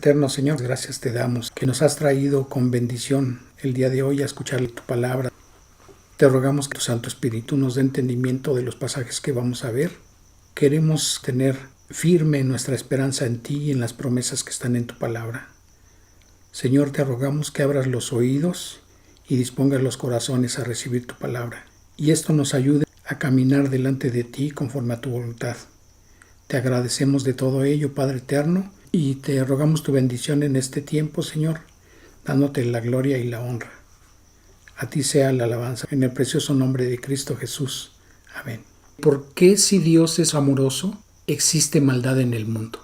Eterno Señor, gracias te damos que nos has traído con bendición el día de hoy a escuchar tu palabra. Te rogamos que tu Santo Espíritu nos dé entendimiento de los pasajes que vamos a ver. Queremos tener firme nuestra esperanza en ti y en las promesas que están en tu palabra. Señor, te rogamos que abras los oídos y dispongas los corazones a recibir tu palabra. Y esto nos ayude a caminar delante de ti conforme a tu voluntad. Te agradecemos de todo ello, Padre Eterno, y te rogamos tu bendición en este tiempo, Señor, dándote la gloria y la honra. A ti sea la alabanza, en el precioso nombre de Cristo Jesús. Amén. ¿Por qué si Dios es amoroso, existe maldad en el mundo?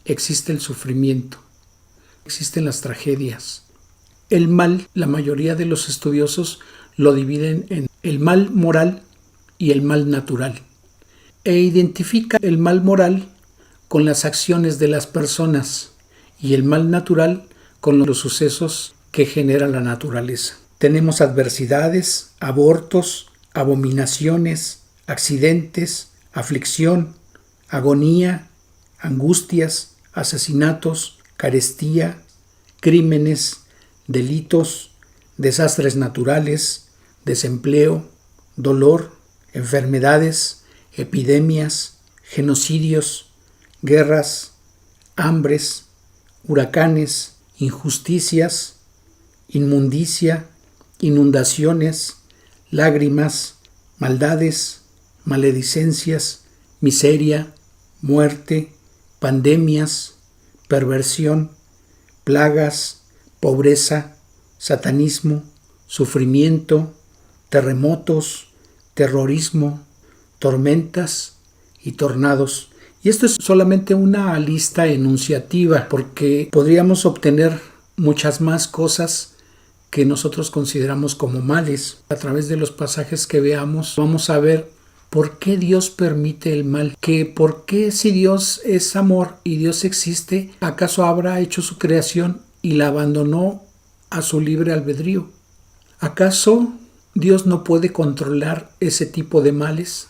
Existe el sufrimiento, existen las tragedias. El mal, la mayoría de los estudiosos lo dividen en el mal moral y el mal natural, e identifica el mal moral con las acciones de las personas y el mal natural con los sucesos que genera la naturaleza. Tenemos adversidades, abortos, abominaciones, accidentes, aflicción, agonía, angustias, asesinatos, carestía, crímenes, delitos, desastres naturales, desempleo, dolor, enfermedades, epidemias, genocidios, guerras, hambres, huracanes, injusticias, inmundicia, inundaciones, lágrimas, maldades, maledicencias, miseria, muerte, pandemias, perversión, plagas, pobreza, satanismo, sufrimiento, terremotos, terrorismo, tormentas y tornados. Y esto es solamente una lista enunciativa, porque podríamos obtener muchas más cosas que nosotros consideramos como males. A través de los pasajes que veamos, vamos a ver por qué Dios permite el mal. Que por qué, si Dios es amor y Dios existe, ¿acaso habrá hecho su creación y la abandonó a su libre albedrío? ¿Acaso Dios no puede controlar ese tipo de males?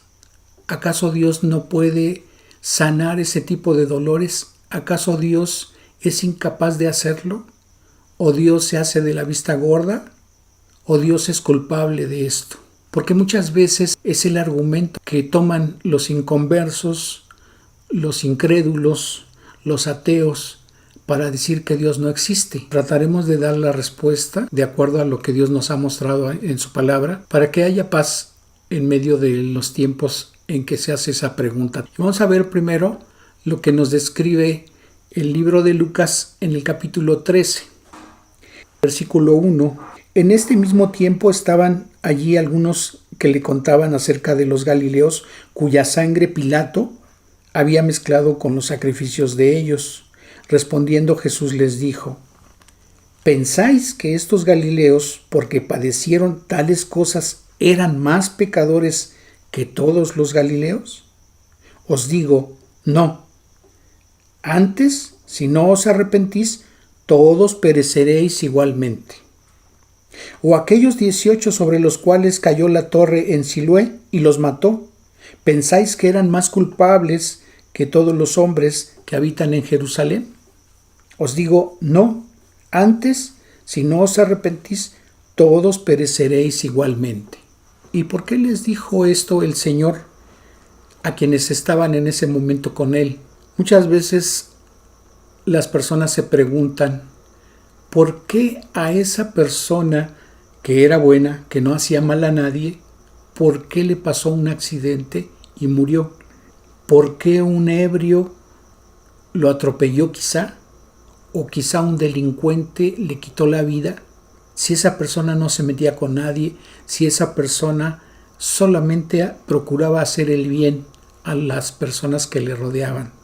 ¿Acaso Dios no puede sanar ese tipo de dolores? ¿Acaso Dios es incapaz de hacerlo? ¿O Dios se hace de la vista gorda? ¿O Dios es culpable de esto? Porque muchas veces es el argumento que toman los inconversos, los incrédulos, los ateos, para decir que Dios no existe. Trataremos de dar la respuesta de acuerdo a lo que Dios nos ha mostrado en su palabra, para que haya paz en medio de los tiempos en que se hace esa pregunta. Vamos a ver primero lo que nos describe el libro de Lucas en el capítulo 13, versículo 1. En este mismo tiempo estaban allí algunos que le contaban acerca de los galileos cuya sangre Pilato había mezclado con los sacrificios de ellos. Respondiendo Jesús les dijo: ¿pensáis que estos galileos, porque padecieron tales cosas, eran más pecadores que todos los galileos? Os digo, no. Antes, si no os arrepentís, todos pereceréis igualmente. O aquellos 18 sobre los cuales cayó la torre en Siloé y los mató, ¿pensáis que eran más culpables que todos los hombres que habitan en Jerusalén? Os digo, no. Antes, si no os arrepentís, todos pereceréis igualmente. ¿Y por qué les dijo esto el Señor a quienes estaban en ese momento con Él? Muchas veces las personas se preguntan, ¿por qué a esa persona que era buena, que no hacía mal a nadie, por qué le pasó un accidente y murió? ¿Por qué un ebrio lo atropelló quizá? ¿O quizá un delincuente le quitó la vida? Si esa persona no se metía con nadie, si esa persona solamente procuraba hacer el bien a las personas que le rodeaban.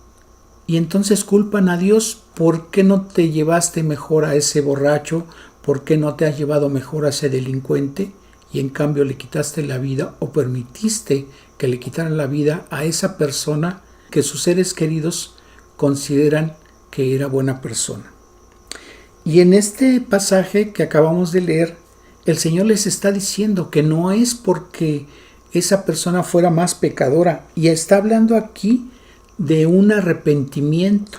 Y entonces culpan a Dios: ¿por qué no te llevaste mejor a ese borracho? ¿Por qué no te has llevado mejor a ese delincuente? Y en cambio le quitaste la vida, o permitiste que le quitaran la vida a esa persona que sus seres queridos consideran que era buena persona. Y en este pasaje que acabamos de leer, el Señor les está diciendo que no es porque esa persona fuera más pecadora, y está hablando aquí de un arrepentimiento.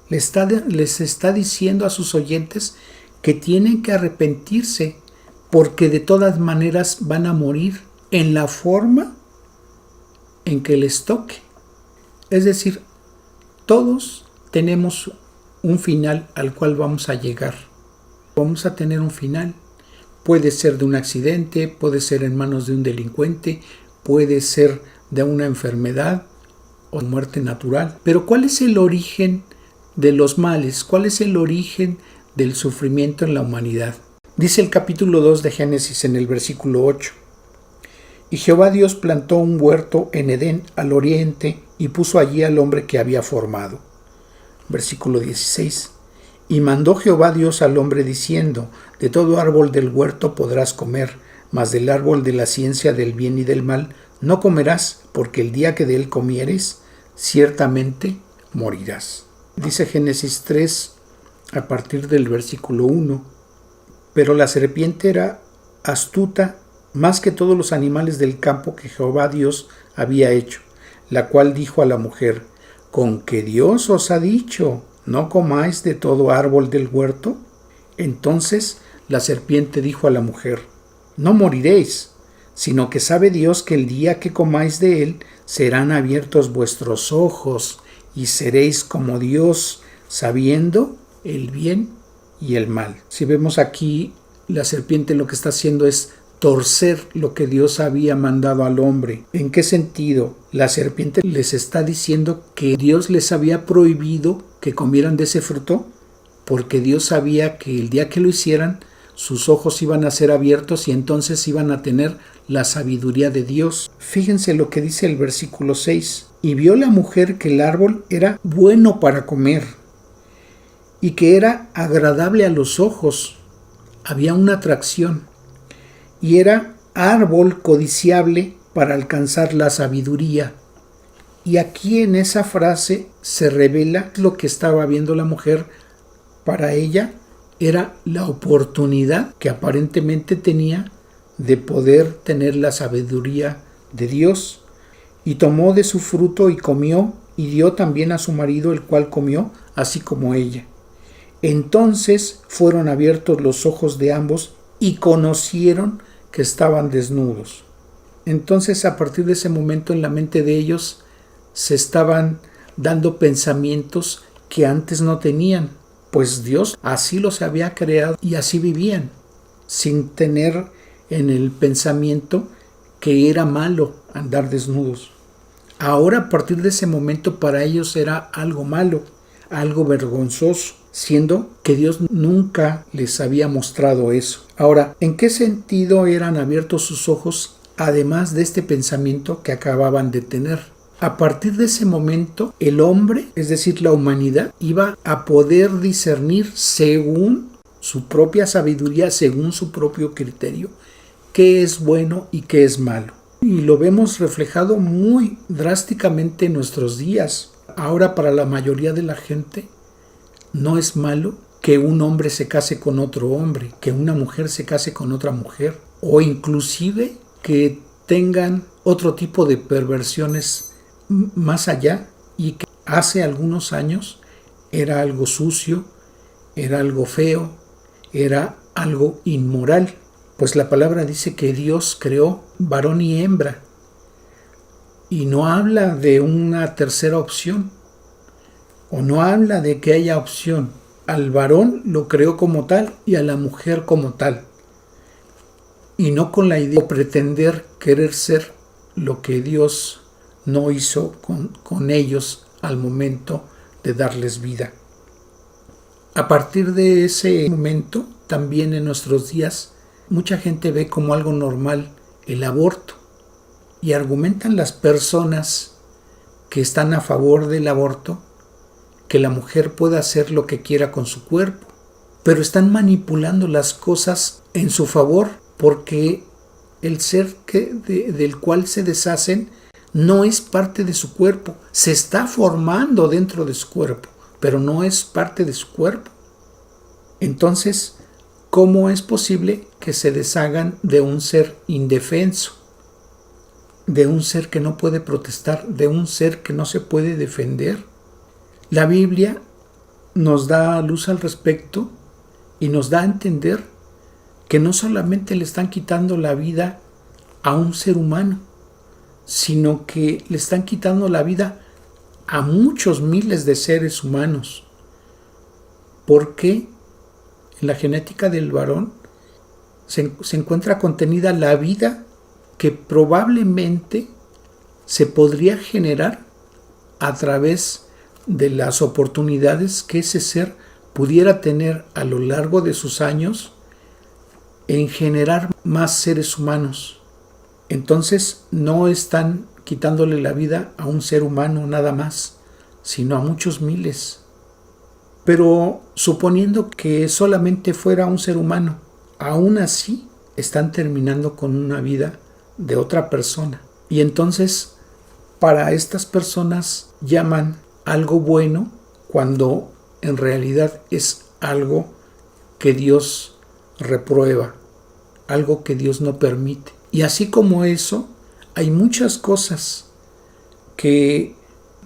Les está diciendo a sus oyentes que tienen que arrepentirse porque de todas maneras van a morir en la forma en que les toque. Es decir, todos tenemos un final al cual vamos a llegar. Vamos a tener un final. Puede ser de un accidente, puede ser en manos de un delincuente, puede ser de una enfermedad o muerte natural. Pero ¿cuál es el origen de los males? ¿Cuál es el origen del sufrimiento en la humanidad? Dice el capítulo 2 de Génesis en el versículo 8. Y Jehová Dios plantó un huerto en Edén al oriente y puso allí al hombre que había formado. Versículo 16. Y mandó Jehová Dios al hombre diciendo: de todo árbol del huerto podrás comer, mas del árbol de la ciencia del bien y del mal no comerás, porque el día que de él comieres, ciertamente morirás. Dice Génesis 3, a partir del versículo 1. Pero la serpiente era astuta más que todos los animales del campo que Jehová Dios había hecho, la cual dijo a la mujer: ¿con que Dios os ha dicho, no comáis de todo árbol del huerto? Entonces la serpiente dijo a la mujer: no moriréis, sino que sabe Dios que el día que comáis de él serán abiertos vuestros ojos y seréis como Dios, sabiendo el bien y el mal. Si vemos aquí, la serpiente lo que está haciendo es torcer lo que Dios había mandado al hombre. ¿En qué sentido? La serpiente les está diciendo que Dios les había prohibido que comieran de ese fruto porque Dios sabía que el día que lo hicieran sus ojos iban a ser abiertos y entonces iban a tener la sabiduría de Dios. Fíjense lo que dice el versículo 6. Y vio la mujer que el árbol era bueno para comer y que era agradable a los ojos. Había una atracción y era árbol codiciable para alcanzar la sabiduría. Y aquí en esa frase se revela lo que estaba viendo la mujer. Para ella era la oportunidad que aparentemente tenía de poder tener la sabiduría de Dios. Y tomó de su fruto y comió, y dio también a su marido, el cual comió, así como ella. Entonces fueron abiertos los ojos de ambos y conocieron que estaban desnudos. Entonces, a partir de ese momento, en la mente de ellos se estaban dando pensamientos que antes no tenían, pues Dios así los había creado y así vivían, sin tener en el pensamiento que era malo andar desnudos. Ahora, a partir de ese momento, para ellos era algo malo, algo vergonzoso, siendo que Dios nunca les había mostrado eso. Ahora, ¿en qué sentido eran abiertos sus ojos, además de este pensamiento que acababan de tener? A partir de ese momento, el hombre, es decir, la humanidad, iba a poder discernir según su propia sabiduría, según su propio criterio, qué es bueno y qué es malo. Y lo vemos reflejado muy drásticamente en nuestros días. Ahora, para la mayoría de la gente, no es malo que un hombre se case con otro hombre, que una mujer se case con otra mujer, o inclusive que tengan otro tipo de perversiones más allá, y que hace algunos años era algo sucio, era algo feo, era algo inmoral. Pues la palabra dice que Dios creó varón y hembra, y no habla de una tercera opción, o no habla de que haya opción. Al varón lo creó como tal y a la mujer como tal, y no con la idea de pretender querer ser lo que Dios no hizo con ellos al momento de darles vida. A partir de ese momento, también en nuestros días, mucha gente ve como algo normal el aborto, y argumentan las personas que están a favor del aborto que la mujer puede hacer lo que quiera con su cuerpo, pero están manipulando las cosas en su favor, porque el ser del cual se deshacen no es parte de su cuerpo, se está formando dentro de su cuerpo, pero no es parte de su cuerpo. Entonces, ¿cómo es posible que se deshagan de un ser indefenso, de un ser que no puede protestar, de un ser que no se puede defender? La Biblia nos da luz al respecto y nos da a entender que no solamente le están quitando la vida a un ser humano, sino que le están quitando la vida a muchos miles de seres humanos. Porque en la genética del varón se encuentra contenida la vida que probablemente se podría generar a través de las oportunidades que ese ser pudiera tener a lo largo de sus años en generar más seres humanos. Entonces no están quitándole la vida a un ser humano nada más, sino a muchos miles. Pero suponiendo que solamente fuera un ser humano, aún así están terminando con una vida de otra persona. Y entonces para estas personas llaman algo bueno cuando en realidad es algo que Dios reprueba, algo que Dios no permite. Y así como eso, hay muchas cosas que,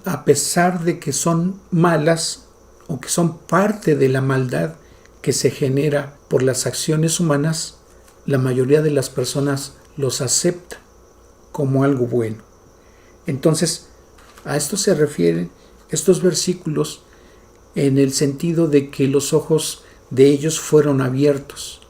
a pesar de que son malas o que son parte de la maldad que se genera por las acciones humanas, la mayoría de las personas los acepta como algo bueno. Entonces, a esto se refieren estos versículos en el sentido de que los ojos de ellos fueron abiertos.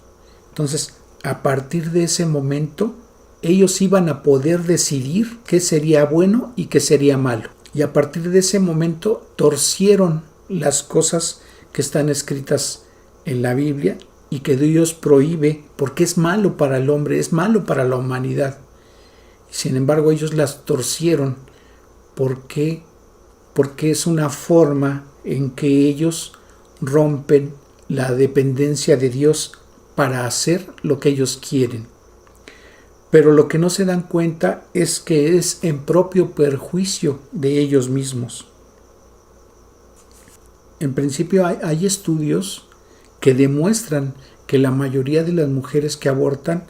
Entonces, a partir de ese momento, ellos iban a poder decidir qué sería bueno y qué sería malo. Y a partir de ese momento torcieron las cosas que están escritas en la Biblia y que Dios prohíbe porque es malo para el hombre, es malo para la humanidad. Sin embargo, ellos las torcieron. ¿Por qué? Porque es una forma en que ellos rompen la dependencia de Dios para hacer lo que ellos quieren. Pero lo que no se dan cuenta es que es en propio perjuicio de ellos mismos. En principio hay estudios que demuestran que la mayoría de las mujeres que abortan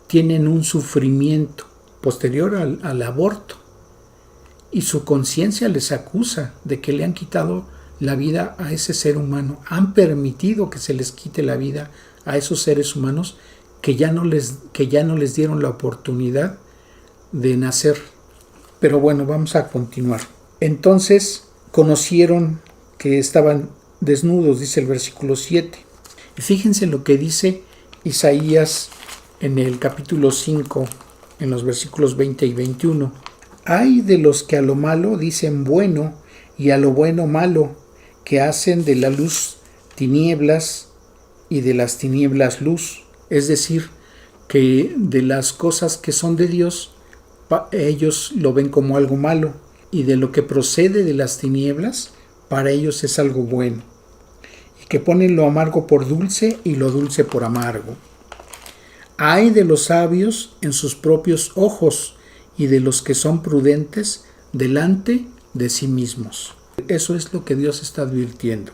tienen un sufrimiento posterior al aborto y su conciencia les acusa de que le han quitado la vida a ese ser humano, han permitido que se les quite la vida a esos seres humanos que ya no les dieron la oportunidad de nacer. Pero bueno, vamos a continuar. Entonces conocieron que estaban desnudos, dice el versículo 7. Y fíjense lo que dice Isaías en el capítulo 5, en los versículos 20 y 21. Ay de los que a lo malo dicen bueno y a lo bueno malo, que hacen de la luz tinieblas y de las tinieblas luz. Es decir, que de las cosas que son de Dios, ellos lo ven como algo malo, y de lo que procede de las tinieblas, para ellos es algo bueno. Y que ponen lo amargo por dulce y lo dulce por amargo. Ay de los sabios en sus propios ojos y de los que son prudentes delante de sí mismos. Eso es lo que Dios está advirtiendo.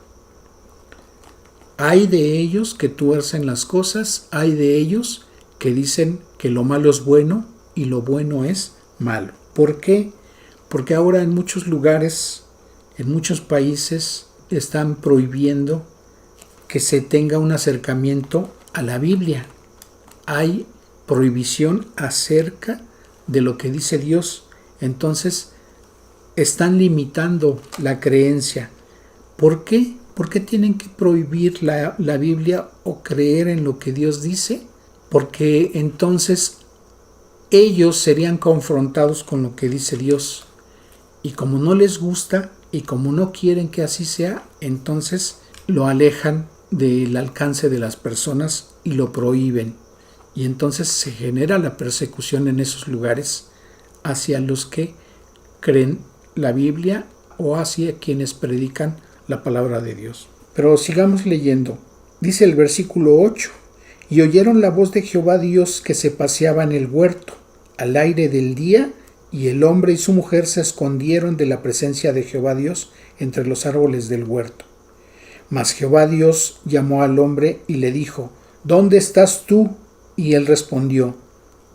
Hay de ellos que tuercen las cosas, hay de ellos que dicen que lo malo es bueno y lo bueno es malo. ¿Por qué? Porque ahora en muchos lugares, en muchos países, están prohibiendo que se tenga un acercamiento a la Biblia. Hay prohibición acerca de lo que dice Dios. Entonces, están limitando la creencia. ¿Por qué? ¿Por qué tienen que prohibir la Biblia o creer en lo que Dios dice? Porque entonces ellos serían confrontados con lo que dice Dios. Y como no les gusta y como no quieren que así sea, entonces lo alejan del alcance de las personas y lo prohíben. Y entonces se genera la persecución en esos lugares hacia los que creen la Biblia o hacia quienes predican la palabra de Dios. Pero sigamos leyendo. Dice el versículo 8: y oyeron la voz de Jehová Dios que se paseaba en el huerto al aire del día, y el hombre y su mujer se escondieron de la presencia de Jehová Dios entre los árboles del huerto. Mas Jehová Dios llamó al hombre y le dijo: ¿dónde estás tú? Y él respondió: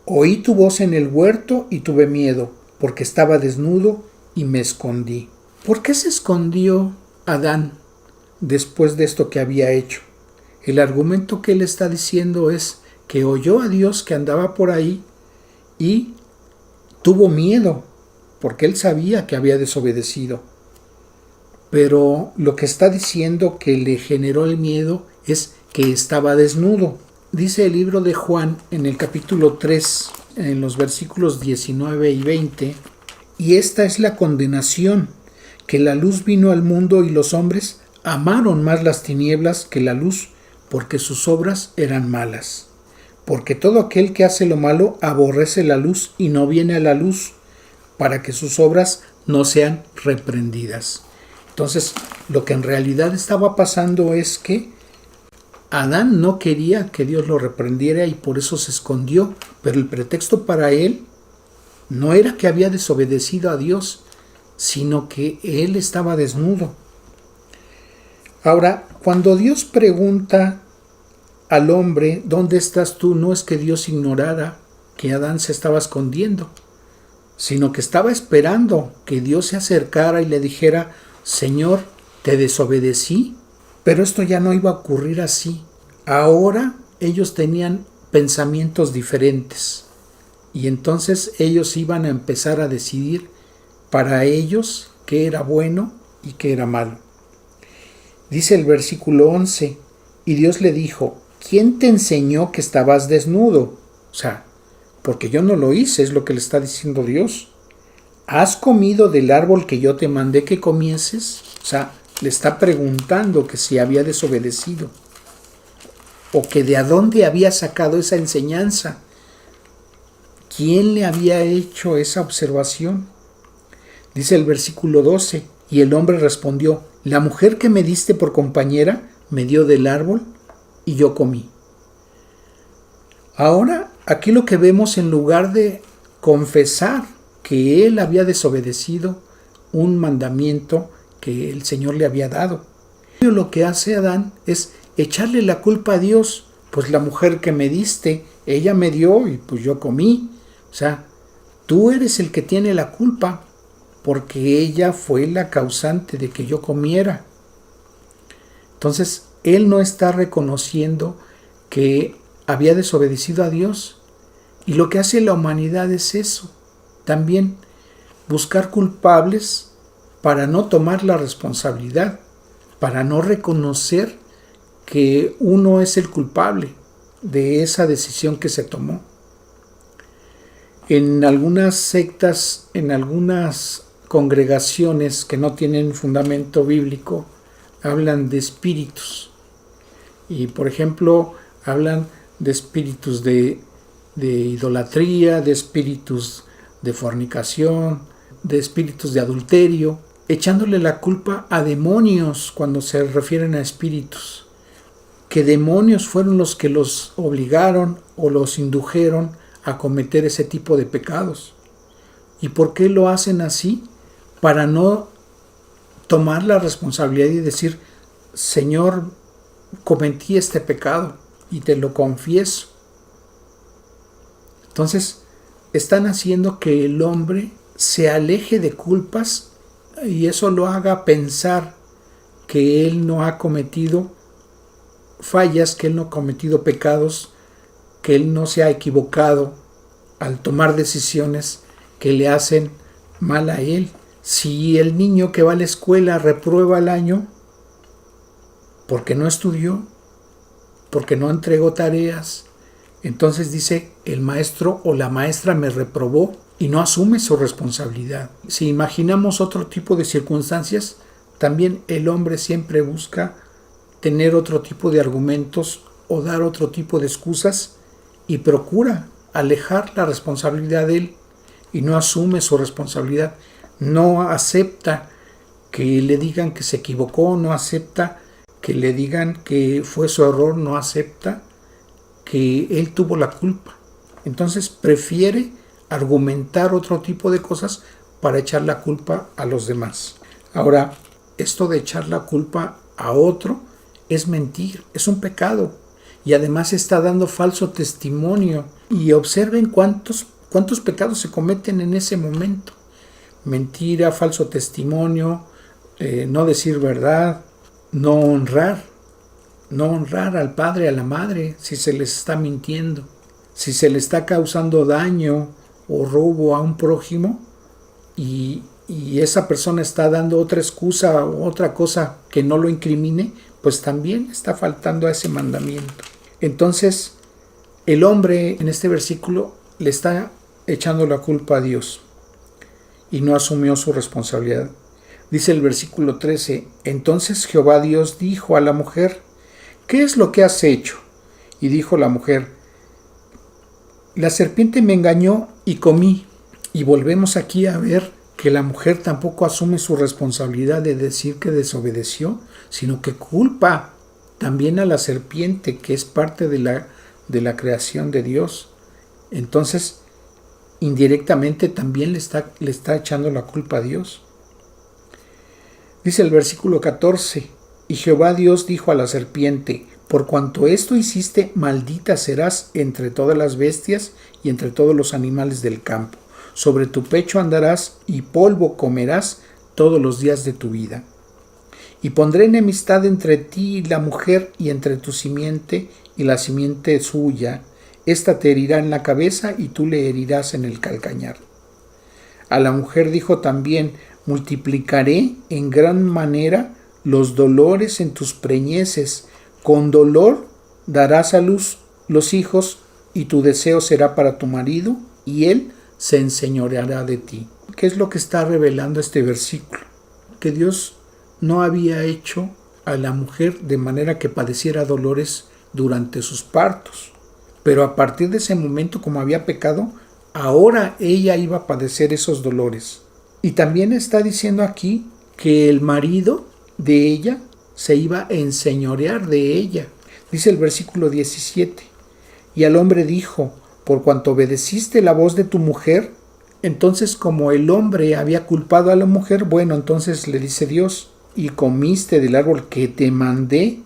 oí tu voz en el huerto y tuve miedo, porque estaba desnudo y me escondí. ¿Por qué se escondió Adán después de esto que había hecho. El argumento que él está diciendo es que oyó a Dios que andaba por ahí y tuvo miedo, porque él sabía que había desobedecido. Pero lo que está diciendo que le generó el miedo es que estaba desnudo. Dice el libro de Juan en el capítulo 3, en los versículos 19 y 20, y esta es la condenación, que la luz vino al mundo y los hombres amaron más las tinieblas que la luz, porque sus obras eran malas. Porque todo aquel que hace lo malo aborrece la luz y no viene a la luz, para que sus obras no sean reprendidas. Entonces, lo que en realidad estaba pasando es que Adán no quería que Dios lo reprendiera y por eso se escondió, pero el pretexto para él no era que había desobedecido a Dios, sino que él estaba desnudo. Ahora, cuando Dios pregunta al hombre, ¿dónde estás tú?, no es que Dios ignorara que Adán se estaba escondiendo, sino que estaba esperando que Dios se acercara y le dijera, Señor, te desobedecí, pero esto ya no iba a ocurrir así. Ahora ellos tenían pensamientos diferentes y entonces ellos iban a empezar a decidir para ellos qué era bueno y qué era malo. Dice el versículo 11, y Dios le dijo, ¿quién te enseñó que estabas desnudo? O sea, porque yo no lo hice, es lo que le está diciendo Dios. ¿Has comido del árbol que yo te mandé que comieses? O sea, le está preguntando que si había desobedecido o que de dónde había sacado esa enseñanza. ¿Quién le había hecho esa observación? Dice el versículo 12, y el hombre respondió, la mujer que me diste por compañera me dio del árbol y yo comí. Ahora, aquí lo que vemos, en lugar de confesar que él había desobedecido un mandamiento que el Señor le había dado, lo que hace Adán es echarle la culpa a Dios. Pues la mujer que me diste, ella me dio y pues yo comí. O sea, tú eres el que tiene la culpa porque ella fue la causante de que yo comiera. Entonces, él no está reconociendo que había desobedecido a Dios. Y lo que hace la humanidad es eso. También buscar culpables para no tomar la responsabilidad, para no reconocer que uno es el culpable de esa decisión que se tomó. En algunas sectas, en algunas congregaciones que no tienen fundamento bíblico, hablan de espíritus. Y por ejemplo, hablan de espíritus de idolatría, de espíritus de fornicación, de espíritus de adulterio, echándole la culpa a demonios cuando se refieren a espíritus, que demonios fueron los que los obligaron o los indujeron a cometer ese tipo de pecados. ¿Y por qué lo hacen así? Para no tomar la responsabilidad y decir, Señor, cometí este pecado y te lo confieso. Entonces, están haciendo que el hombre se aleje de culpas y eso lo haga pensar que él no ha cometido fallas, que él no ha cometido pecados, que él no se ha equivocado al tomar decisiones que le hacen mal a él. Si el niño que va a la escuela reprueba el año porque no estudió, porque no entregó tareas, entonces dice, el maestro o la maestra me reprobó y no asume su responsabilidad. Si imaginamos otro tipo de circunstancias, también el hombre siempre busca tener otro tipo de argumentos o dar otro tipo de excusas y procura alejar la responsabilidad de él y no asume su responsabilidad. No acepta que le digan que se equivocó, no acepta que le digan que fue su error, no acepta que él tuvo la culpa. Entonces prefiere argumentar otro tipo de cosas para echar la culpa a los demás. Ahora, esto de echar la culpa a otro es mentir, es un pecado y además está dando falso testimonio. Y observen cuántos pecados se cometen en ese momento. Mentira, falso testimonio, no decir verdad, no honrar al padre, a la madre, si se les está mintiendo, si se le está causando daño o robo a un prójimo y esa persona está dando otra excusa o otra cosa que no lo incrimine, pues también está faltando a ese mandamiento. Entonces, el hombre en este versículo le está echando la culpa a Dios y no asumió su responsabilidad. Dice el versículo 13, entonces Jehová Dios dijo a la mujer, ¿qué es lo que has hecho? Y dijo la mujer, la serpiente me engañó y comí. Y volvemos aquí a ver que la mujer tampoco asume su responsabilidad de decir que desobedeció, sino que culpa también a la serpiente, que es parte de la creación de Dios. Entonces, indirectamente también le está echando la culpa a Dios. Dice el versículo 14, y Jehová Dios dijo a la serpiente, por cuanto esto hiciste, maldita serás entre todas las bestias y entre todos los animales del campo. Sobre tu pecho andarás y polvo comerás todos los días de tu vida. Y pondré enemistad entre ti y la mujer, y entre tu simiente y la simiente suya. Esta te herirá en la cabeza y tú le herirás en el calcañar. A la mujer dijo también, multiplicaré en gran manera los dolores en tus preñeces. Con dolor darás a luz los hijos, y tu deseo será para tu marido, y él se enseñoreará de ti. ¿Qué es lo que está revelando este versículo? Que Dios no había hecho a la mujer de manera que padeciera dolores durante sus partos. Pero a partir de ese momento, como había pecado, ahora ella iba a padecer esos dolores. Y también está diciendo aquí que el marido de ella se iba a enseñorear de ella. Dice el versículo 17, y al hombre dijo, por cuanto obedeciste la voz de tu mujer. Entonces, como el hombre había culpado a la mujer, bueno, entonces le dice Dios, y comiste del árbol que te mandé,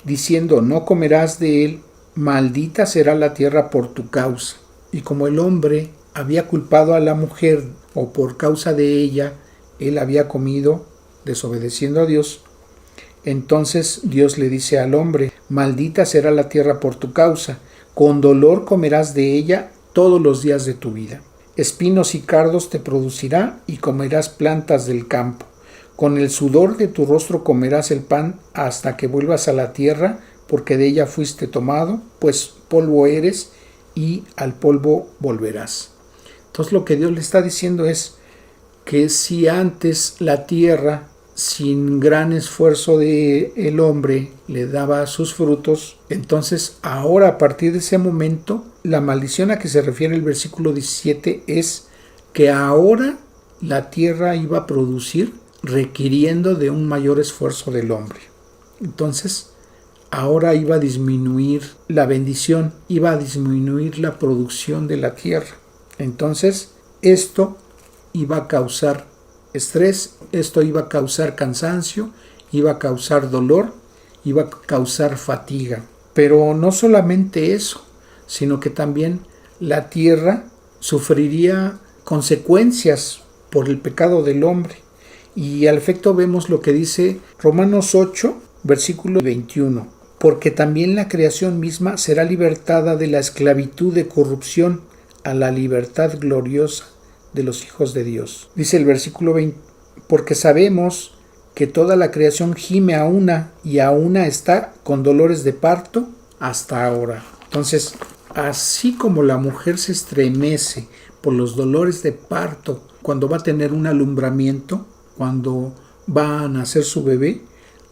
diciendo, no comerás de él, maldita será la tierra por tu causa. Y como el hombre había culpado a la mujer, o por causa de ella, él había comido, desobedeciendo a Dios, entonces Dios le dice al hombre, maldita será la tierra por tu causa, con dolor comerás de ella todos los días de tu vida. Espinos y cardos te producirá y comerás plantas del campo. Con el sudor de tu rostro comerás el pan hasta que vuelvas a la tierra, porque de ella fuiste tomado, pues polvo eres y al polvo volverás. Entonces lo que Dios le está diciendo es que si antes la tierra, sin gran esfuerzo de el hombre, le daba sus frutos, entonces ahora a partir de ese momento, la maldición a que se refiere el versículo 17 es que ahora la tierra iba a producir requiriendo de un mayor esfuerzo del hombre. Entonces, ahora iba a disminuir la bendición, iba a disminuir la producción de la tierra. Entonces, esto iba a causar estrés, esto iba a causar cansancio, iba a causar dolor, iba a causar fatiga. Pero no solamente eso, sino que también la tierra sufriría consecuencias por el pecado del hombre. Y al efecto vemos lo que dice Romanos 8, versículo 21. Porque también la creación misma será libertada de la esclavitud de corrupción a la libertad gloriosa de los hijos de Dios. Dice el versículo 20, porque sabemos que toda la creación gime a una y a una está con dolores de parto hasta ahora. Entonces, así como la mujer se estremece por los dolores de parto cuando va a tener un alumbramiento, cuando va a nacer su bebé,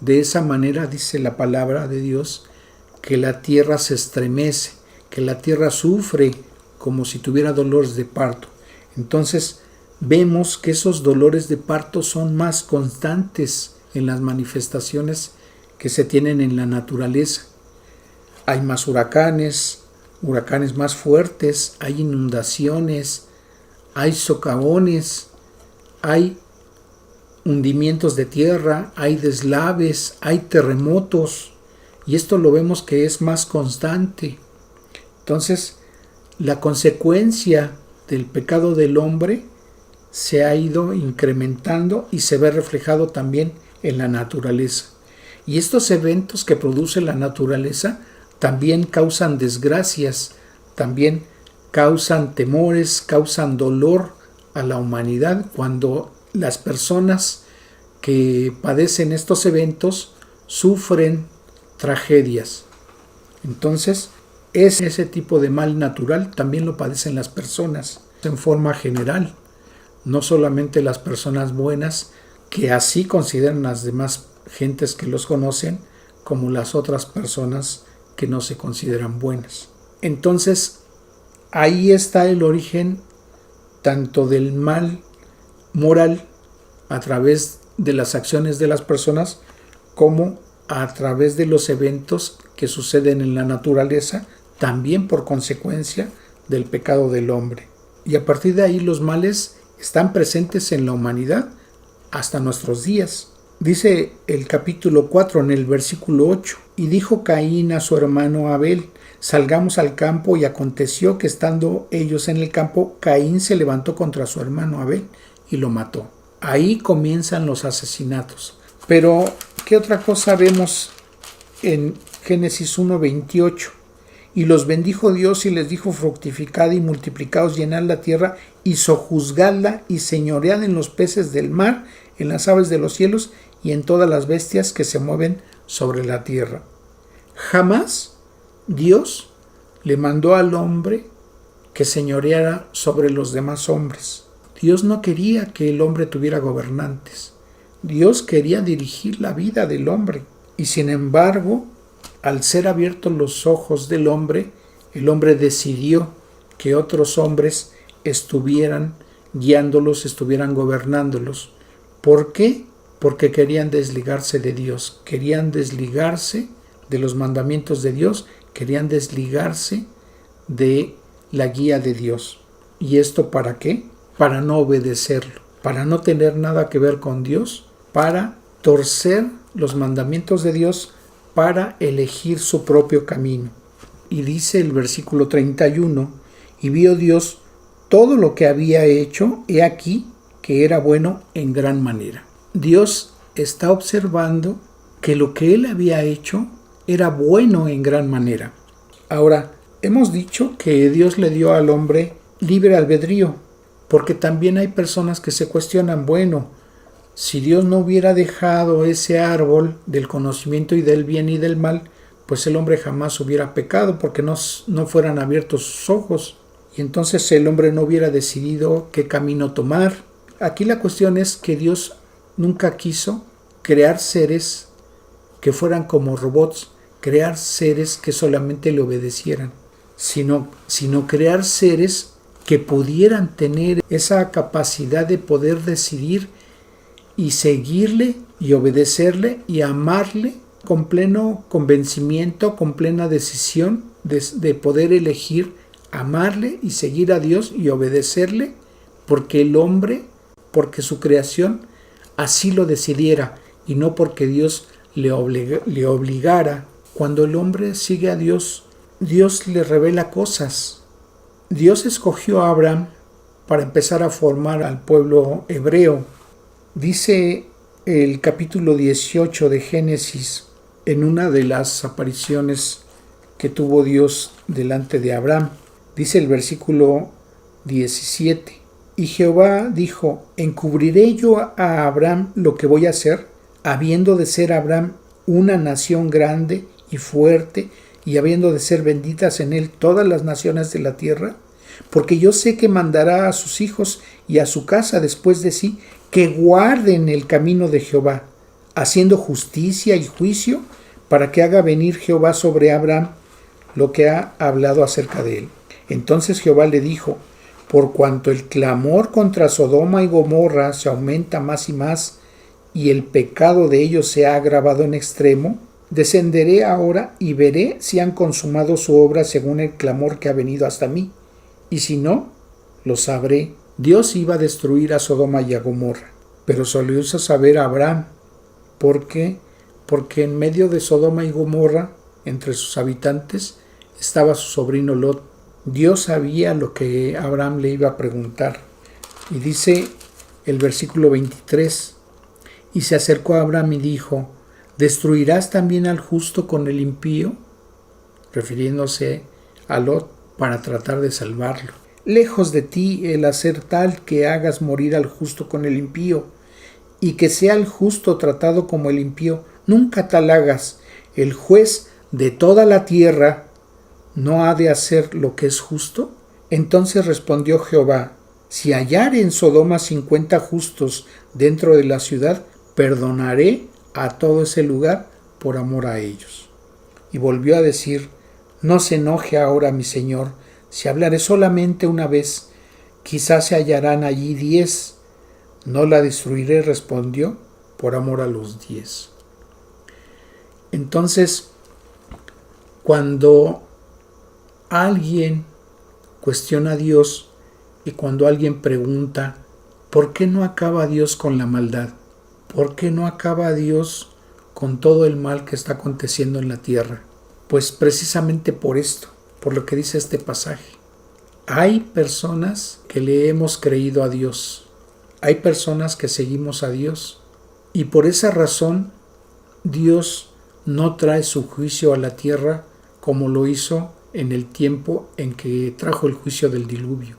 de esa manera dice la palabra de Dios que la tierra se estremece, que la tierra sufre como si tuviera dolores de parto. Entonces vemos que esos dolores de parto son más constantes en las manifestaciones que se tienen en la naturaleza. Hay más huracanes más fuertes, hay inundaciones, hay socavones, hay hundimientos de tierra, hay deslaves, hay terremotos, y esto lo vemos que es más constante. Entonces, la consecuencia del pecado del hombre se ha ido incrementando y se ve reflejado también en la naturaleza. Y estos eventos que produce la naturaleza también causan desgracias, también causan temores, causan dolor a la humanidad cuando las personas que padecen estos eventos sufren tragedias. Entonces, ese tipo de mal natural también lo padecen las personas en forma general, no solamente las personas buenas, que así consideran las demás gentes que los conocen, como las otras personas que no se consideran buenas. Entonces, ahí está el origen tanto del mal moral a través de las acciones de las personas, como a través de los eventos que suceden en la naturaleza, también por consecuencia del pecado del hombre. Y a partir de ahí los males están presentes en la humanidad hasta nuestros días. Dice el capítulo 4 en el versículo 8: y dijo Caín a su hermano Abel: salgamos al campo. Y aconteció que estando ellos en el campo, Caín se levantó contra su hermano Abel y lo mató. Ahí comienzan los asesinatos. Pero, ¿qué otra cosa vemos en Génesis 1:28? Y los bendijo Dios y les dijo: fructificad y multiplicaos, llenad la tierra y sojuzgadla y señoread en los peces del mar, en las aves de los cielos y en todas las bestias que se mueven sobre la tierra. Jamás Dios le mandó al hombre que señoreara sobre los demás hombres. Dios no quería que el hombre tuviera gobernantes. Dios quería dirigir la vida del hombre. Y sin embargo, al ser abiertos los ojos del hombre, el hombre decidió que otros hombres estuvieran guiándolos, estuvieran gobernándolos. ¿Por qué? Porque querían desligarse de Dios, querían desligarse de los mandamientos de Dios, querían desligarse de la guía de Dios. ¿Y esto para qué? Para no obedecerlo, para no tener nada que ver con Dios, para torcer los mandamientos de Dios, para elegir su propio camino. Y dice el versículo 31: y vio Dios todo lo que había hecho, he aquí que era bueno en gran manera. Dios está observando que lo que él había hecho era bueno en gran manera. Ahora, hemos dicho que Dios le dio al hombre libre albedrío, porque también hay personas que se cuestionan, bueno, si Dios no hubiera dejado ese árbol del conocimiento y del bien y del mal, pues el hombre jamás hubiera pecado, porque no fueran abiertos sus ojos, y entonces el hombre no hubiera decidido qué camino tomar. Aquí la cuestión es que Dios nunca quiso crear seres que fueran como robots, crear seres que solamente le obedecieran, sino crear seres que pudieran tener esa capacidad de poder decidir y seguirle y obedecerle y amarle con pleno convencimiento, con plena decisión de poder elegir amarle y seguir a Dios y obedecerle, porque el hombre, porque su creación así lo decidiera, y no porque Dios le obligara. Cuando el hombre sigue a Dios, Dios le revela cosas. Dios escogió a Abraham para empezar a formar al pueblo hebreo. Dice el capítulo 18 de Génesis, en una de las apariciones que tuvo Dios delante de Abraham, dice el versículo 17: y Jehová dijo: ¿encubriré yo a Abraham lo que voy a hacer, habiendo de ser Abraham una nación grande y fuerte, y habiendo de ser benditas en él todas las naciones de la tierra? Porque yo sé que mandará a sus hijos y a su casa después de sí, que guarden el camino de Jehová, haciendo justicia y juicio, para que haga venir Jehová sobre Abraham lo que ha hablado acerca de él. Entonces Jehová le dijo: por cuanto el clamor contra Sodoma y Gomorra se aumenta más y más, y el pecado de ellos se ha agravado en extremo, descenderé ahora y veré si han consumado su obra según el clamor que ha venido hasta mí, y si no, lo sabré. Dios iba a destruir a Sodoma y a Gomorra, pero se lo hizo saber a Abraham. ¿Por qué? Porque en medio de Sodoma y Gomorra, entre sus habitantes, estaba su sobrino Lot. Dios sabía lo que Abraham le iba a preguntar. Y dice el versículo 23: y se acercó a Abraham y dijo: ¿Destruirás también al justo con el impío? Refiriéndose a Lot, para tratar de salvarlo. Lejos de ti el hacer tal que hagas morir al justo con el impío, y que sea el justo tratado como el impío. Nunca tal hagas. El juez de toda la tierra ¿no ha de hacer lo que es justo? Entonces respondió Jehová: si hallare en Sodoma 50 justos dentro de la ciudad, perdonaré a todo ese lugar por amor a ellos. Y volvió a decir: no se enoje ahora mi señor, si hablaré solamente una vez, quizás se hallarán allí 10. No la destruiré, respondió, por amor a los 10. Entonces, cuando alguien cuestiona a Dios y cuando alguien pregunta, ¿por qué no acaba Dios con la maldad? ¿Por qué no acaba Dios con todo el mal que está aconteciendo en la tierra? Pues precisamente por esto, por lo que dice este pasaje. Hay personas que le hemos creído a Dios, hay personas que seguimos a Dios, y por esa razón Dios no trae su juicio a la tierra como lo hizo en el tiempo en que trajo el juicio del diluvio.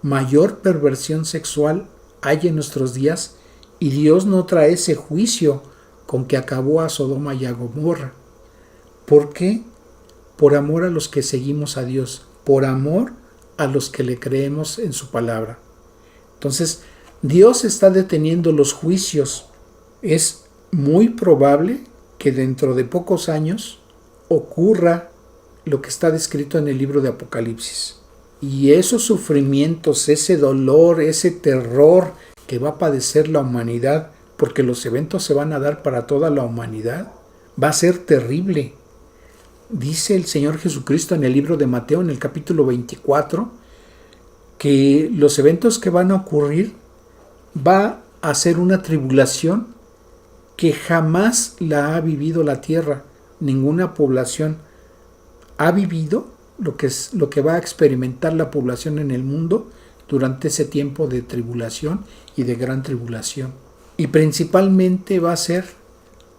Mayor perversión sexual hay en nuestros días y Dios no trae ese juicio con que acabó a Sodoma y a Gomorra. ¿Por qué? Por amor a los que seguimos a Dios, por amor a los que le creemos en su palabra. Entonces, Dios está deteniendo los juicios. Es muy probable que dentro de pocos años ocurra lo que está descrito en el libro de Apocalipsis. Y esos sufrimientos, ese dolor, ese terror que va a padecer la humanidad, porque los eventos se van a dar para toda la humanidad, va a ser terrible. Dice el Señor Jesucristo en el libro de Mateo, en el capítulo 24, que los eventos que van a ocurrir va a ser una tribulación que jamás la ha vivido la tierra. Ninguna población ha vivido lo que va a experimentar la población en el mundo durante ese tiempo de tribulación y de gran tribulación. Y principalmente va a ser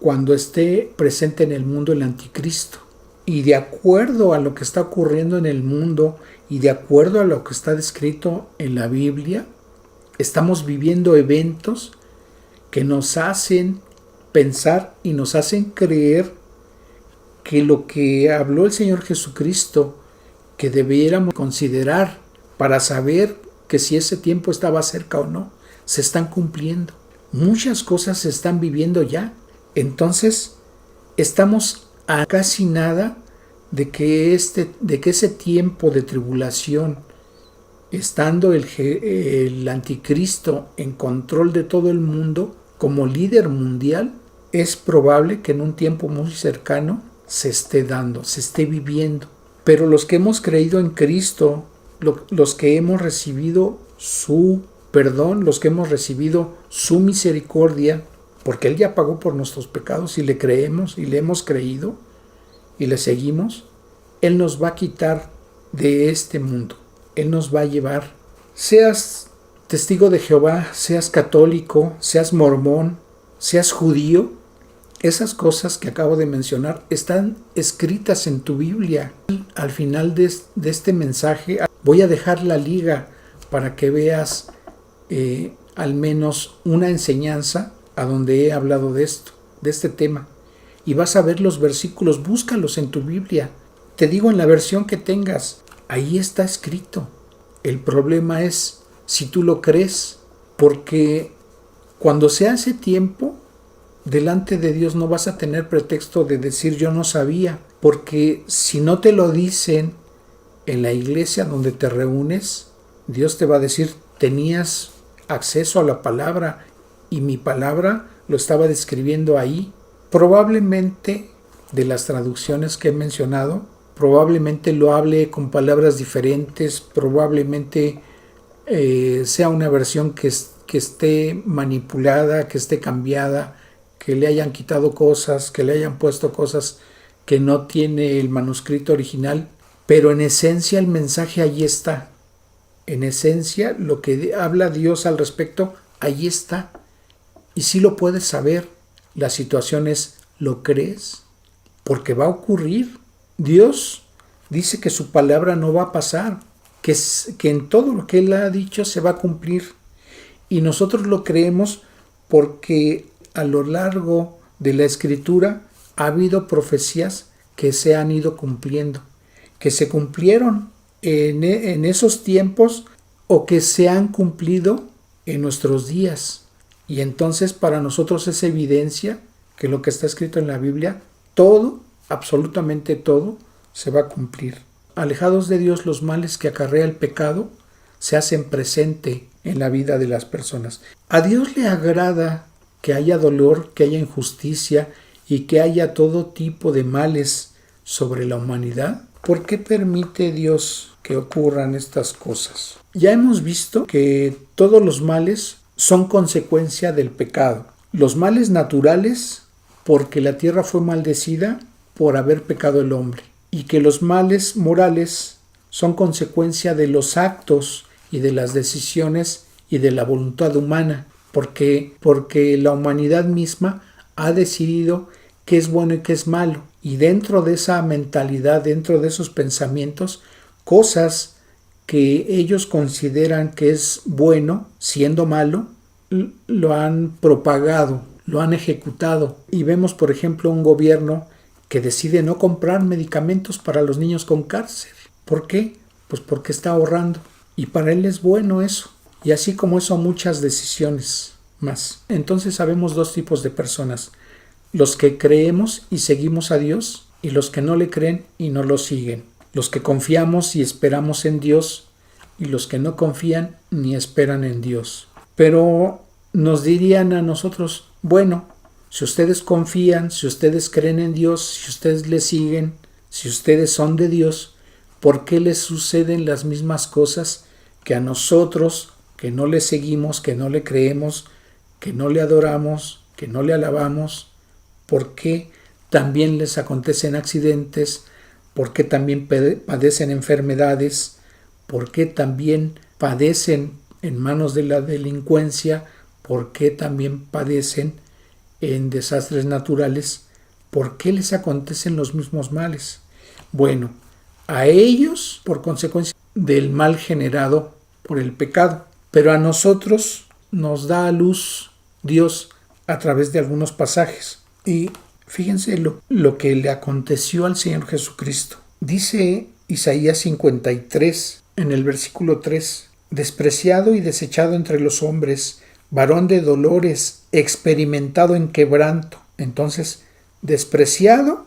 cuando esté presente en el mundo el anticristo. Y de acuerdo a lo que está ocurriendo en el mundo y de acuerdo a lo que está descrito en la Biblia, estamos viviendo eventos que nos hacen pensar y nos hacen creer que lo que habló el Señor Jesucristo, que debiéramos considerar para saber que si ese tiempo estaba cerca o no, se están cumpliendo. Muchas cosas se están viviendo ya. Entonces, estamos a casi nada de que ese tiempo de tribulación, estando el anticristo en control de todo el mundo como líder mundial, es probable que en un tiempo muy cercano se esté dando, se esté viviendo. Pero los que hemos creído en Cristo, los que hemos recibido su perdón, los que hemos recibido su misericordia, porque Él ya pagó por nuestros pecados y le creemos y le hemos creído y le seguimos, Él nos va a quitar de este mundo. Él nos va a llevar. Seas testigo de Jehová, seas católico, seas mormón, seas judío, esas cosas que acabo de mencionar están escritas en tu Biblia. Al final de este mensaje voy a dejar la liga para que veas al menos una enseñanza a donde he hablado de esto, de este tema. Y vas a ver los versículos, búscalos en tu Biblia. Te digo en la versión que tengas, ahí está escrito. El problema es si tú lo crees, porque cuando sea ese tiempo, delante de Dios no vas a tener pretexto de decir yo no sabía, porque si no te lo dicen en la iglesia donde te reúnes, Dios te va a decir, tenías acceso a la palabra y mi palabra lo estaba describiendo ahí. Probablemente de las traducciones que he mencionado, probablemente lo hable con palabras diferentes, probablemente sea una versión que esté manipulada, que esté cambiada, que le hayan quitado cosas, que le hayan puesto cosas que no tiene el manuscrito original, pero en esencia el mensaje allí está. En esencia lo que habla Dios al respecto, allí está. Y sí lo puedes saber. La situación es ¿Lo crees? Porque va a ocurrir. Dios dice que su palabra no va a pasar, que en todo lo que Él ha dicho se va a cumplir. Y nosotros lo creemos porque a lo largo de la Escritura ha habido profecías que se han ido cumpliendo, que se cumplieron en esos tiempos o que se han cumplido en nuestros días. Y entonces para nosotros es evidencia que lo que está escrito en la Biblia, todo, absolutamente todo, se va a cumplir. Alejados de Dios, los males que acarrea el pecado se hacen presente en la vida de las personas. A Dios le agrada que haya dolor, que haya injusticia y que haya todo tipo de males sobre la humanidad. ¿Por qué permite Dios que ocurran estas cosas? Ya hemos visto que todos los males son consecuencia del pecado. Los males naturales, porque la tierra fue maldecida por haber pecado el hombre, y que los males morales son consecuencia de los actos y de las decisiones y de la voluntad humana, porque la humanidad misma ha decidido qué es bueno y qué es malo, y dentro de esa mentalidad, dentro de esos pensamientos, cosas que ellos consideran que es bueno, siendo malo, lo han propagado, lo han ejecutado. Y vemos, por ejemplo, un gobierno que decide no comprar medicamentos para los niños con cáncer. ¿Por qué? Pues porque está ahorrando. Y para él es bueno eso. Y así como eso, muchas decisiones más. Entonces sabemos dos tipos de personas: los que creemos y seguimos a Dios, y los que no le creen y no lo siguen. Los que confiamos y esperamos en Dios, y los que no confían ni esperan en Dios. Pero nos dirían a nosotros: bueno, si ustedes confían, si ustedes creen en Dios, si ustedes le siguen, si ustedes son de Dios, ¿por qué les suceden las mismas cosas que a nosotros, que no le seguimos, que no le creemos, que no le adoramos, que no le alabamos? ¿Por qué también les acontecen accidentes? ¿Por qué también padecen enfermedades? ¿Por qué también padecen en manos de la delincuencia? ¿Por qué también padecen en desastres naturales? ¿Por qué les acontecen los mismos males? Bueno, a ellos por consecuencia del mal generado por el pecado, pero a nosotros nos da a luz Dios a través de algunos pasajes. Y fíjense lo que le aconteció al Señor Jesucristo. Dice Isaías 53 en el versículo 3: despreciado y desechado entre los hombres, varón de dolores, experimentado en quebranto. Entonces, despreciado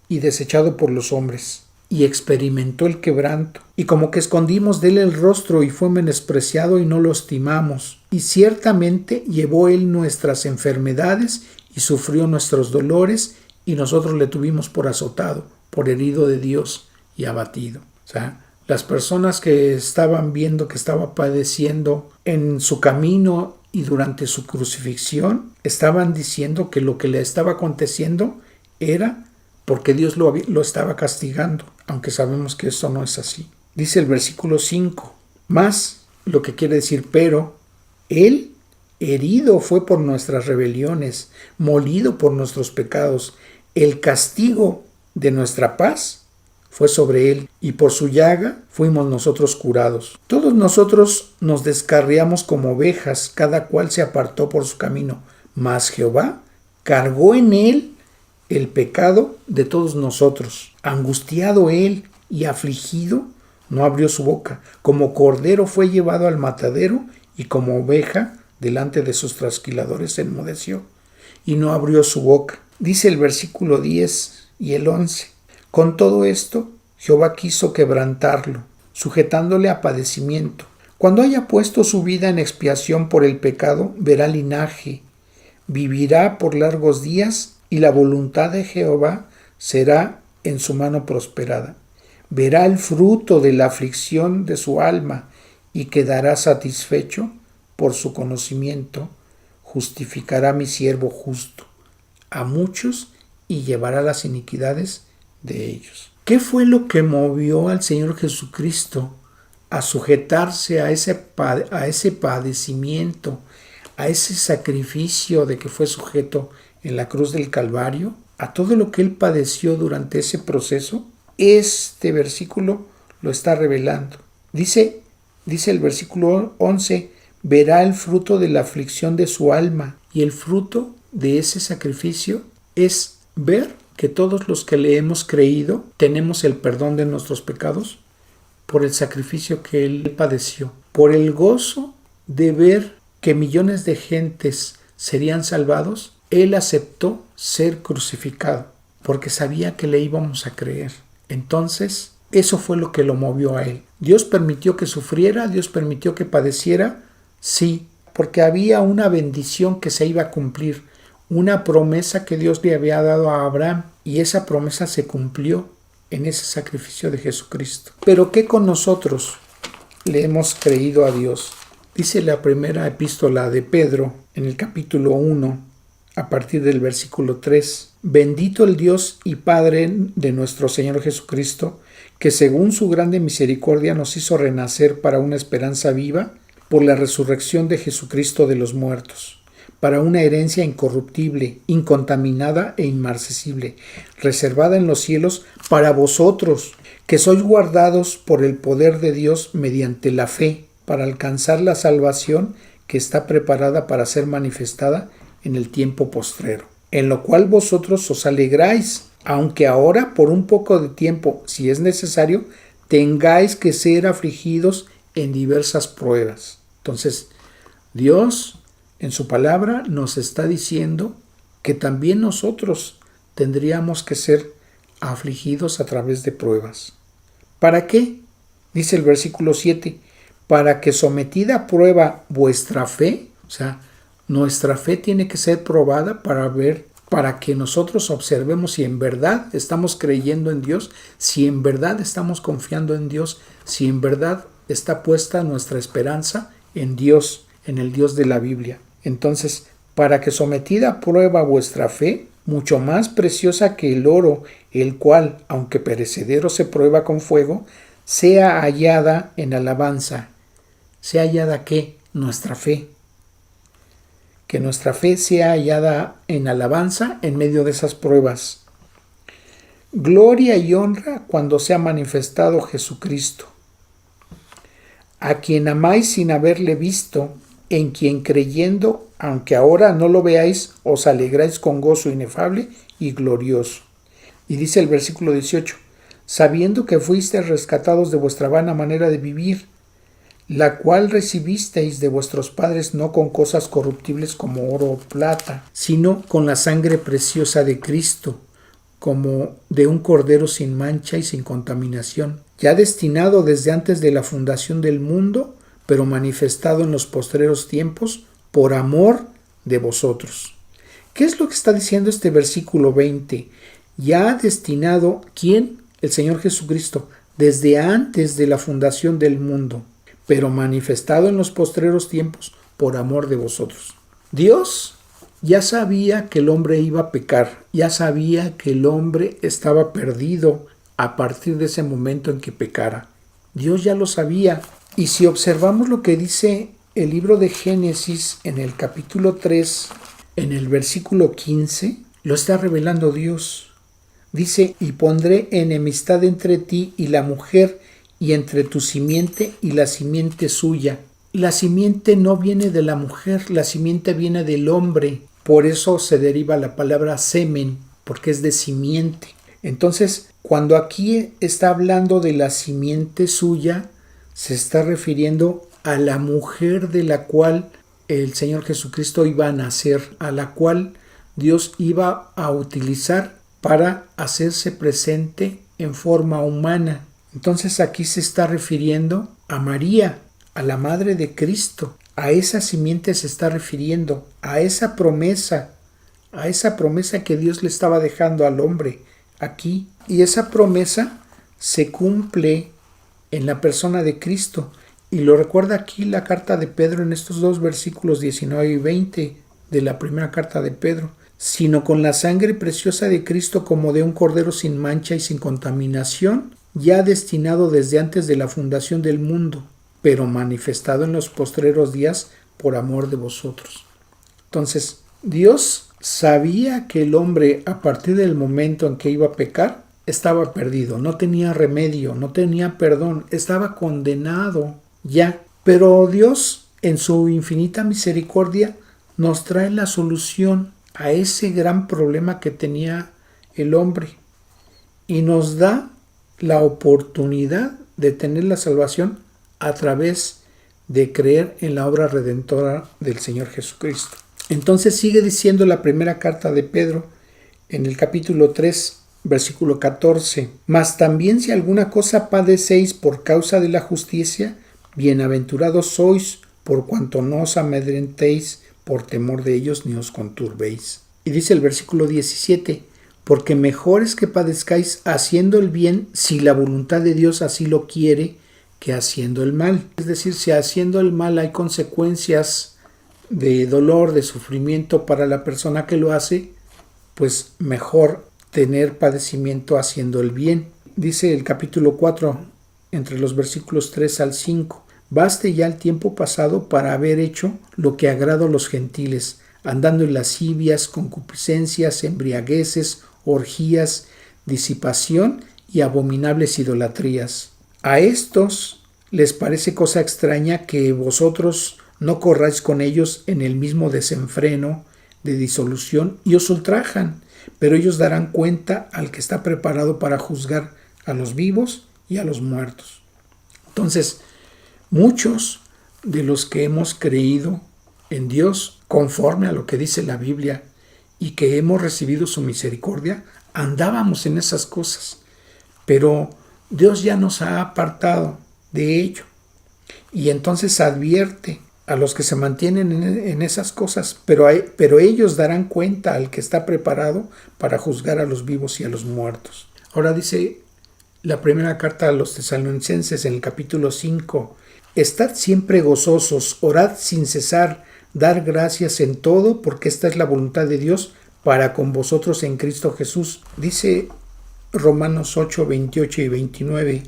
y desechado por los hombres, y experimentó el quebranto. Y como que escondimos de él el rostro, y fue menospreciado y no lo estimamos. Y ciertamente llevó él nuestras enfermedades y sufrió nuestros dolores, y nosotros le tuvimos por azotado, por herido de Dios y abatido. O sea, las personas que estaban viendo que estaba padeciendo en su camino y durante su crucifixión, estaban diciendo que lo que le estaba aconteciendo era porque Dios lo estaba castigando, aunque sabemos que eso no es así. Dice el versículo 5, más, lo que quiere decir, pero Él herido fue por nuestras rebeliones, molido por nuestros pecados. El castigo de nuestra paz fue sobre Él, y por su llaga fuimos nosotros curados. Todos nosotros nos descarriamos como ovejas, cada cual se apartó por su camino, mas Jehová cargó en Él el pecado de todos nosotros. Angustiado Él y afligido, no abrió su boca. Como cordero fue llevado al matadero, y como oveja delante de sus trasquiladores se enmudeció, y no abrió su boca. Dice el versículo 10 y el 11. Con todo esto, Jehová quiso quebrantarlo, sujetándole a padecimiento. Cuando haya puesto su vida en expiación por el pecado, verá linaje, vivirá por largos días, y la voluntad de Jehová será en su mano prosperada. Verá el fruto de la aflicción de su alma, y quedará satisfecho por su conocimiento. Justificará mi siervo justo a muchos, y llevará las iniquidades de ellos. ¿Qué fue lo que movió al Señor Jesucristo a sujetarse a ese padecimiento, a ese sacrificio de que fue sujeto en la cruz del Calvario? a todo lo que Él padeció durante ese proceso, este versículo lo está revelando. Dice el versículo 11, verá el fruto de la aflicción de su alma. Y el fruto de ese sacrificio es ver que todos los que le hemos creído tenemos el perdón de nuestros pecados por el sacrificio que Él padeció, por el gozo de ver que millones de gentes serían salvados. Él aceptó ser crucificado porque sabía que le íbamos a creer. Entonces, eso fue lo que lo movió a Él. Dios permitió que sufriera, Dios permitió que padeciera, sí, porque había una bendición que se iba a cumplir, una promesa que Dios le había dado a Abraham, y esa promesa se cumplió en ese sacrificio de Jesucristo. Pero ¿qué con nosotros? Le hemos creído a Dios. Dice la primera epístola de Pedro, en el capítulo 1, a partir del versículo 3. Bendito el Dios y Padre de nuestro Señor Jesucristo, que según su grande misericordia nos hizo renacer para una esperanza viva por la resurrección de Jesucristo de los muertos, para una herencia incorruptible, incontaminada e inmarcesible, reservada en los cielos para vosotros, que sois guardados por el poder de Dios mediante la fe, para alcanzar la salvación que está preparada para ser manifestada en el tiempo postrero, en lo cual vosotros os alegráis, aunque ahora por un poco de tiempo, si es necesario, tengáis que ser afligidos en diversas pruebas. Entonces, Dios en su palabra nos está diciendo que también nosotros tendríamos que ser afligidos a través de pruebas. ¿Para qué? Dice el versículo 7, para que sometida a prueba vuestra fe, o sea, nuestra fe tiene que ser probada para que nosotros observemos si en verdad estamos creyendo en Dios, si en verdad estamos confiando en Dios, si en verdad está puesta nuestra esperanza en Dios, en el Dios de la Biblia. Entonces, para que sometida a prueba vuestra fe, mucho más preciosa que el oro, el cual, aunque perecedero se prueba con fuego, sea hallada en alabanza. ¿Sea hallada qué? Nuestra fe. Que nuestra fe sea hallada en alabanza en medio de esas pruebas. Gloria y honra cuando sea manifestado Jesucristo, a quien amáis sin haberle visto, en quien creyendo, aunque ahora no lo veáis, os alegráis con gozo inefable y glorioso. Y dice el versículo 18, sabiendo que fuisteis rescatados de vuestra vana manera de vivir, la cual recibisteis de vuestros padres no con cosas corruptibles como oro o plata, sino con la sangre preciosa de Cristo, como de un cordero sin mancha y sin contaminación, ya destinado desde antes de la fundación del mundo, pero manifestado en los postreros tiempos por amor de vosotros. ¿Qué es lo que está diciendo este versículo 20? Ya destinado, ¿quién? El Señor Jesucristo, desde antes de la fundación del mundo, pero manifestado en los postreros tiempos por amor de vosotros. Dios ya sabía que el hombre iba a pecar, ya sabía que el hombre estaba perdido a partir de ese momento en que pecara. Dios ya lo sabía. Y si observamos lo que dice el libro de Génesis en el capítulo 3, en el versículo 15, lo está revelando Dios. Dice, y pondré enemistad entre ti y la mujer, y entre tu simiente y la simiente suya. La simiente no viene de la mujer, la simiente viene del hombre. Por eso se deriva la palabra semen, porque es de simiente. Entonces, cuando aquí está hablando de la simiente suya, se está refiriendo a la mujer de la cual el Señor Jesucristo iba a nacer, a la cual Dios iba a utilizar para hacerse presente en forma humana. Entonces aquí se está refiriendo a María, a la madre de Cristo. A esa simiente se está refiriendo, a esa promesa que Dios le estaba dejando al hombre aquí. Y esa promesa se cumple en la persona de Cristo. Y lo recuerda aquí la carta de Pedro en estos dos versículos 19 y 20 de la primera carta de Pedro. Sino con la sangre preciosa de Cristo como de un cordero sin mancha y sin contaminación, ya destinado desde antes de la fundación del mundo, pero manifestado en los postreros días por amor de vosotros. Entonces, Dios sabía que el hombre, a partir del momento en que iba a pecar, estaba perdido, no tenía remedio, no tenía perdón, estaba condenado ya. Pero Dios, en su infinita misericordia, nos trae la solución a ese gran problema que tenía el hombre y nos da la oportunidad de tener la salvación a través de creer en la obra redentora del Señor Jesucristo. Entonces sigue diciendo la primera carta de Pedro en el capítulo 3, versículo 14. Mas también si alguna cosa padecéis por causa de la justicia, bienaventurados sois por cuanto no os amedrentéis por temor de ellos ni os conturbéis. Y dice el versículo 17, porque mejor es que padezcáis haciendo el bien si la voluntad de Dios así lo quiere que haciendo el mal. Es decir, si haciendo el mal hay consecuencias de dolor, de sufrimiento para la persona que lo hace, pues mejor tener padecimiento haciendo el bien. Dice el capítulo 4, entre los versículos 3 al 5, baste ya el tiempo pasado para haber hecho lo que agrada a los gentiles, andando en lascivias, concupiscencias, embriagueces, orgías, disipación y abominables idolatrías. A estos les parece cosa extraña que vosotros no corráis con ellos en el mismo desenfreno de disolución y os ultrajan, pero ellos darán cuenta al que está preparado para juzgar a los vivos y a los muertos. Entonces, muchos de los que hemos creído en Dios conforme a lo que dice la Biblia y que hemos recibido su misericordia, andábamos en esas cosas, pero Dios ya nos ha apartado de ello y entonces advierte a los que se mantienen en esas cosas, pero ellos darán cuenta al que está preparado para juzgar a los vivos y a los muertos. Ahora dice la primera carta a los tesalonicenses en el capítulo 5, estad siempre gozosos, orad sin cesar, dar gracias en todo, porque esta es la voluntad de Dios para con vosotros en Cristo Jesús. Dice Romanos 8, 28 y 29,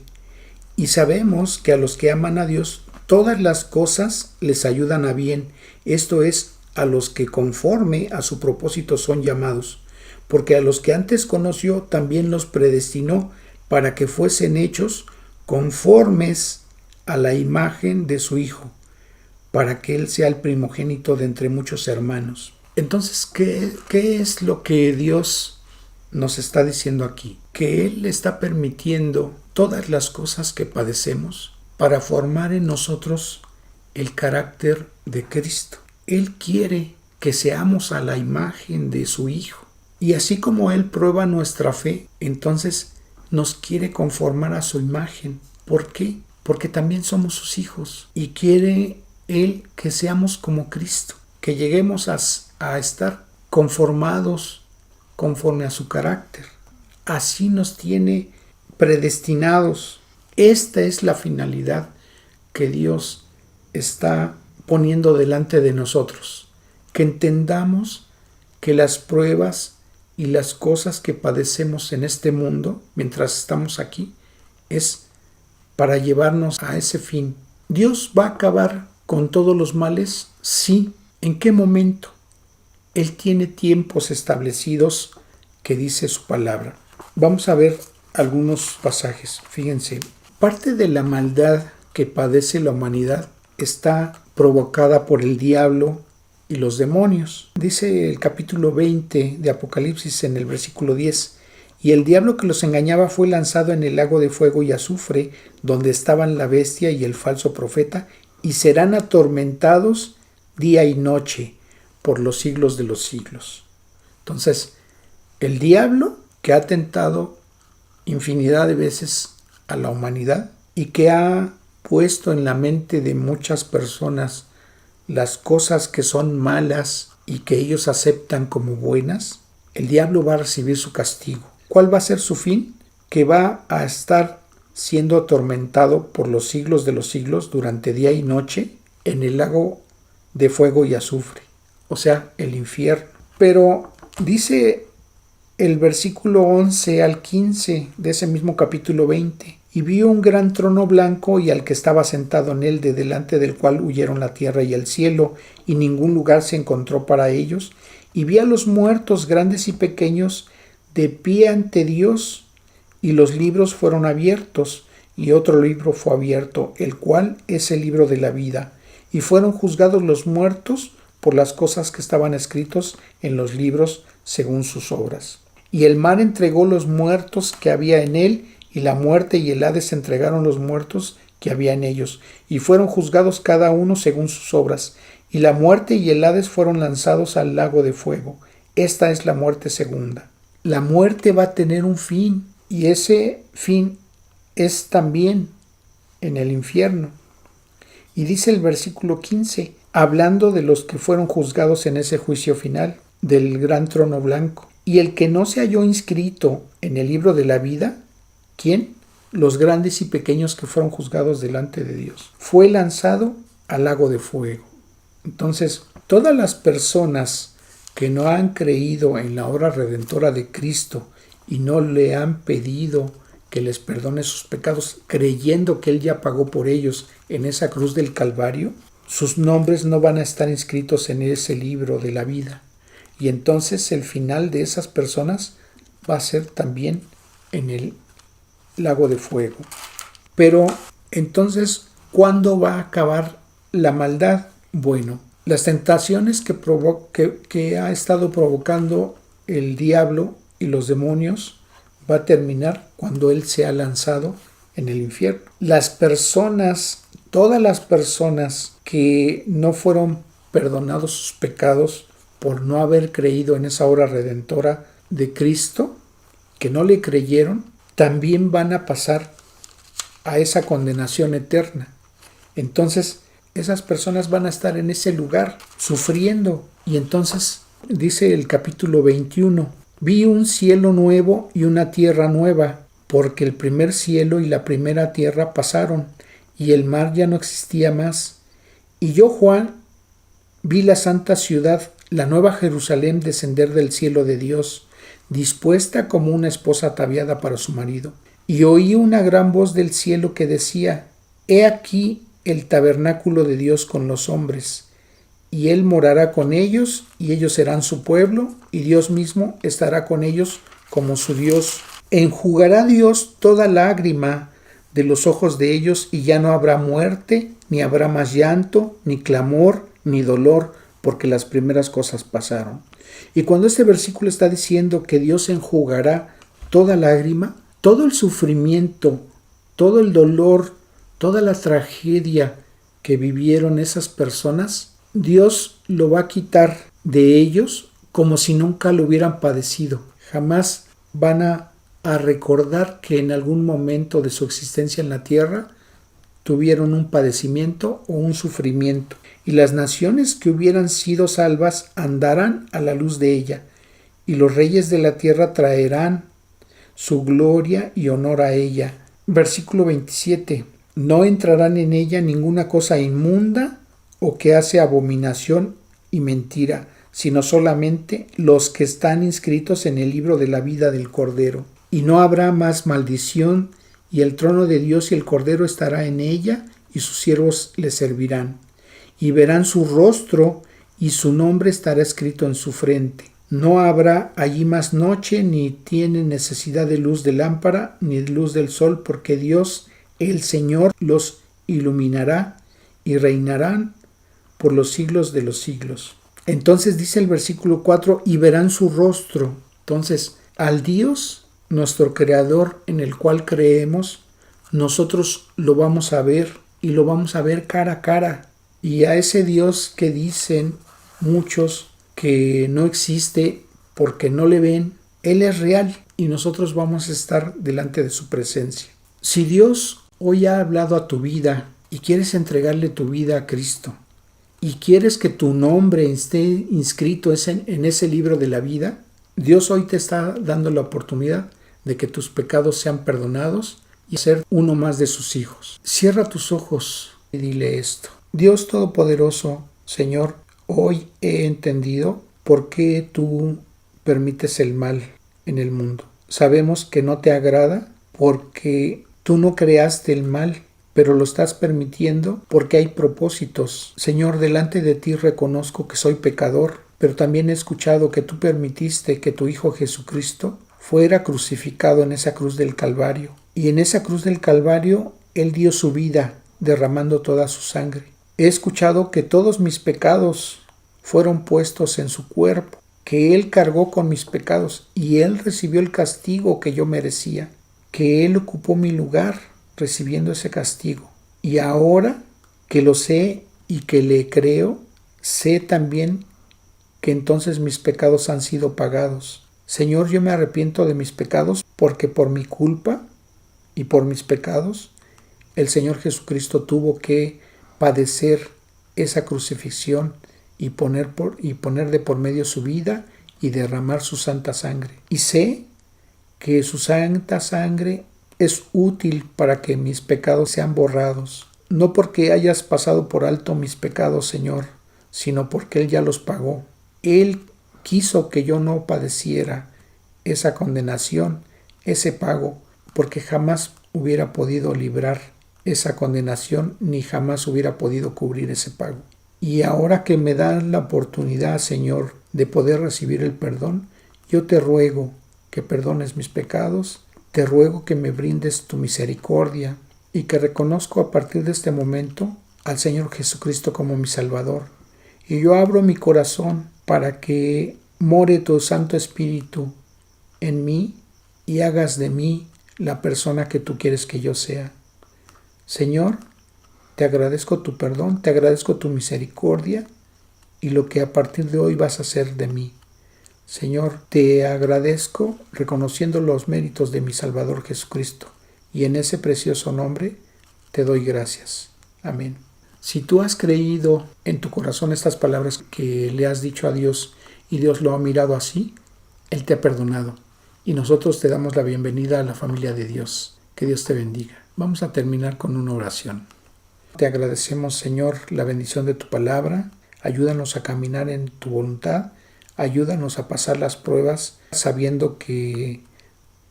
y sabemos que a los que aman a Dios, todas las cosas les ayudan a bien, esto es, a los que conforme a su propósito son llamados, porque a los que antes conoció también los predestinó para que fuesen hechos conformes a la imagen de su Hijo, para que Él sea el primogénito de entre muchos hermanos. Entonces, ¿qué es lo que Dios nos está diciendo aquí? Que Él está permitiendo todas las cosas que padecemos para formar en nosotros el carácter de Cristo. Él quiere que seamos a la imagen de su Hijo. Y así como Él prueba nuestra fe, entonces nos quiere conformar a su imagen. ¿Por qué? Porque también somos sus hijos. Y quiere Él que seamos como Cristo, que lleguemos a estar conformados conforme a su carácter. Así nos tiene predestinados. Esta es la finalidad que Dios está poniendo delante de nosotros, que entendamos que las pruebas y las cosas que padecemos en este mundo mientras estamos aquí es para llevarnos a ese fin. ¿Dios va a acabar con todos los males? Sí. ¿En qué momento? Él tiene tiempos establecidos que dice su palabra. Vamos a ver algunos pasajes. Fíjense, parte de la maldad que padece la humanidad está provocada por el diablo y los demonios. Dice el capítulo 20 de Apocalipsis en el versículo 10, y el diablo que los engañaba fue lanzado en el lago de fuego y azufre, donde estaban la bestia y el falso profeta, y serán atormentados día y noche por los siglos de los siglos. Entonces, el diablo que ha tentado infinidad de veces a la humanidad y que ha puesto en la mente de muchas personas las cosas que son malas y que ellos aceptan como buenas, el diablo va a recibir su castigo. ¿Cuál va a ser su fin? Que va a estar siendo atormentado por los siglos de los siglos durante día y noche en el lago de fuego y azufre, o sea, el infierno. Pero dice el versículo 11 al 15 de ese mismo capítulo 20, y vio un gran trono blanco y al que estaba sentado en él, de delante del cual huyeron la tierra y el cielo, y ningún lugar se encontró para ellos, y vi a los muertos, grandes y pequeños, de pie ante Dios, y los libros fueron abiertos, y otro libro fue abierto, el cual es el libro de la vida, y fueron juzgados los muertos por las cosas que estaban escritos en los libros según sus obras. Y el mar entregó los muertos que había en él, y la muerte y el Hades entregaron los muertos que había en ellos, y fueron juzgados cada uno según sus obras. Y la muerte y el Hades fueron lanzados al lago de fuego. Esta es la muerte segunda. La muerte va a tener un fin, y ese fin es también en el infierno. Y dice el versículo 15, hablando de los que fueron juzgados en ese juicio final, del gran trono blanco. Y el que no se halló inscrito en el libro de la vida, ¿quién? Los grandes y pequeños que fueron juzgados delante de Dios, fue lanzado al lago de fuego. Entonces, todas las personas que no han creído en la obra redentora de Cristo y no le han pedido que les perdone sus pecados, creyendo que Él ya pagó por ellos en esa cruz del Calvario, sus nombres no van a estar inscritos en ese libro de la vida. Y entonces el final de esas personas va a ser también en el lago de fuego. Pero entonces, ¿cuándo va a acabar la maldad? Bueno, las tentaciones que ha estado provocando el diablo y los demonios va a terminar cuando Él sea lanzado en el infierno. Las personas, todas las personas que no fueron perdonados sus pecados por no haber creído en esa obra redentora de Cristo, que no le creyeron, también van a pasar a esa condenación eterna. Entonces, esas personas van a estar en ese lugar sufriendo. Y entonces, dice el capítulo 21, vi un cielo nuevo y una tierra nueva, porque el primer cielo y la primera tierra pasaron, y el mar ya no existía más. Y yo, Juan, vi la santa ciudad, la nueva Jerusalén, descender del cielo de Dios, dispuesta como una esposa ataviada para su marido. Y oí una gran voz del cielo que decía, he aquí el tabernáculo de Dios con los hombres, y Él morará con ellos, y ellos serán su pueblo, y Dios mismo estará con ellos como su Dios. Enjugará Dios toda lágrima de los ojos de ellos, y ya no habrá muerte, ni habrá más llanto, ni clamor, ni dolor, porque las primeras cosas pasaron. Y cuando este versículo está diciendo que Dios enjugará toda lágrima, todo el sufrimiento, todo el dolor, toda la tragedia que vivieron esas personas, Dios lo va a quitar de ellos como si nunca lo hubieran padecido. Jamás van a recordar que en algún momento de su existencia en la tierra tuvieron un padecimiento o un sufrimiento. Y las naciones que hubieran sido salvas andarán a la luz de ella, y los reyes de la tierra traerán su gloria y honor a ella. Versículo 27. No entrarán en ella ninguna cosa inmunda o que hace abominación y mentira, sino solamente los que están inscritos en el libro de la vida del Cordero. Y no habrá más maldición, y el trono de Dios y el Cordero estará en ella, y sus siervos le servirán. Y verán su rostro, y su nombre estará escrito en su frente. No habrá allí más noche, ni tienen necesidad de luz de lámpara, ni de luz del sol, porque Dios, el Señor, los iluminará, y reinarán por los siglos de los siglos. Entonces dice el versículo 4, y verán su rostro. Entonces, al Dios, nuestro Creador, en el cual creemos, nosotros lo vamos a ver, y lo vamos a ver cara a cara. Y a ese Dios que dicen muchos que no existe porque no le ven, Él es real, y nosotros vamos a estar delante de su presencia. Si Dios hoy ha hablado a tu vida y quieres entregarle tu vida a Cristo, y quieres que tu nombre esté inscrito en ese libro de la vida, Dios hoy te está dando la oportunidad de que tus pecados sean perdonados y ser uno más de sus hijos. Cierra tus ojos y dile esto. Dios Todopoderoso, Señor, hoy he entendido por qué tú permites el mal en el mundo. Sabemos que no te agrada porque tú no creaste el mal, pero lo estás permitiendo porque hay propósitos. Señor, delante de ti reconozco que soy pecador pero también he escuchado que tú permitiste que tu Hijo Jesucristo fuera crucificado en esa cruz del Calvario. Y en esa cruz del Calvario Él dio su vida, derramando toda su sangre. He escuchado que todos mis pecados fueron puestos en su cuerpo, que Él cargó con mis pecados y Él recibió el castigo que yo merecía, que Él ocupó mi lugar recibiendo ese castigo. Y ahora que lo sé y que le creo, sé también que entonces mis pecados han sido pagados. Señor, yo me arrepiento de mis pecados porque por mi culpa y por mis pecados el Señor Jesucristo tuvo que padecer esa crucifixión y poner de por medio su vida y derramar su santa sangre. Y sé que su santa sangre es útil para que mis pecados sean borrados. No porque hayas pasado por alto mis pecados, Señor, sino porque Él ya los pagó. Él quiso que yo no padeciera esa condenación, ese pago, porque jamás hubiera podido librar esa condenación, ni jamás hubiera podido cubrir ese pago. Y ahora que me das la oportunidad, Señor, de poder recibir el perdón, yo te ruego que perdones mis pecados, te ruego que me brindes tu misericordia y que reconozco a partir de este momento al Señor Jesucristo como mi Salvador. Y yo abro mi corazón para que more tu Santo Espíritu en mí y hagas de mí la persona que tú quieres que yo sea. Señor, te agradezco tu perdón, te agradezco tu misericordia y lo que a partir de hoy vas a hacer de mí. Señor, te agradezco reconociendo los méritos de mi Salvador Jesucristo y en ese precioso nombre te doy gracias. Amén. Si tú has creído en tu corazón estas palabras que le has dicho a Dios y Dios lo ha mirado así, Él te ha perdonado y nosotros te damos la bienvenida a la familia de Dios. Que Dios te bendiga. Vamos a terminar con una oración. Te agradecemos, Señor, la bendición de tu palabra. Ayúdanos a caminar en tu voluntad. Ayúdanos a pasar las pruebas sabiendo que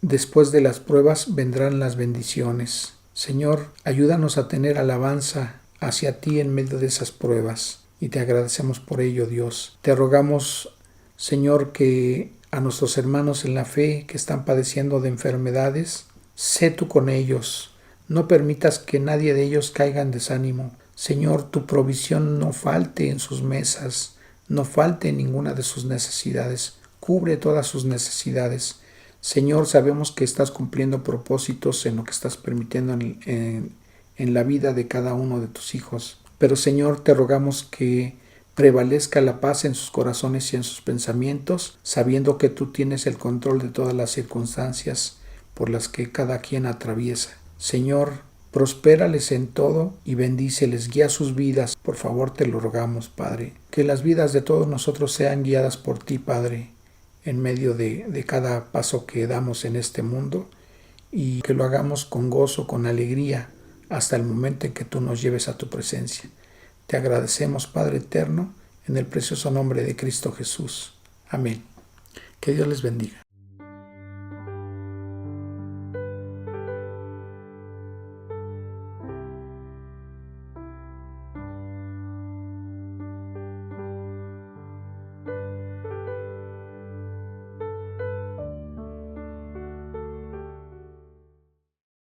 después de las pruebas vendrán las bendiciones. Señor, ayúdanos a tener alabanza hacia ti en medio de esas pruebas. Y te agradecemos por ello, Dios. Te rogamos, Señor, que a nuestros hermanos en la fe que están padeciendo de enfermedades, sé tú con ellos. No permitas que nadie de ellos caiga en desánimo. Señor, tu provisión no falte en sus mesas, no falte en ninguna de sus necesidades. Cubre todas sus necesidades. Señor, sabemos que estás cumpliendo propósitos en lo que estás permitiendo en la vida de cada uno de tus hijos. Pero, Señor, te rogamos que prevalezca la paz en sus corazones y en sus pensamientos, sabiendo que tú tienes el control de todas las circunstancias por las que cada quien atraviesa. Señor, prospérales en todo y bendíceles, guía sus vidas. Por favor, te lo rogamos, Padre. Que las vidas de todos nosotros sean guiadas por ti, Padre, en medio de cada paso que damos en este mundo y que lo hagamos con gozo, con alegría, hasta el momento en que tú nos lleves a tu presencia. Te agradecemos, Padre eterno, en el precioso nombre de Cristo Jesús. Amén. Que Dios les bendiga.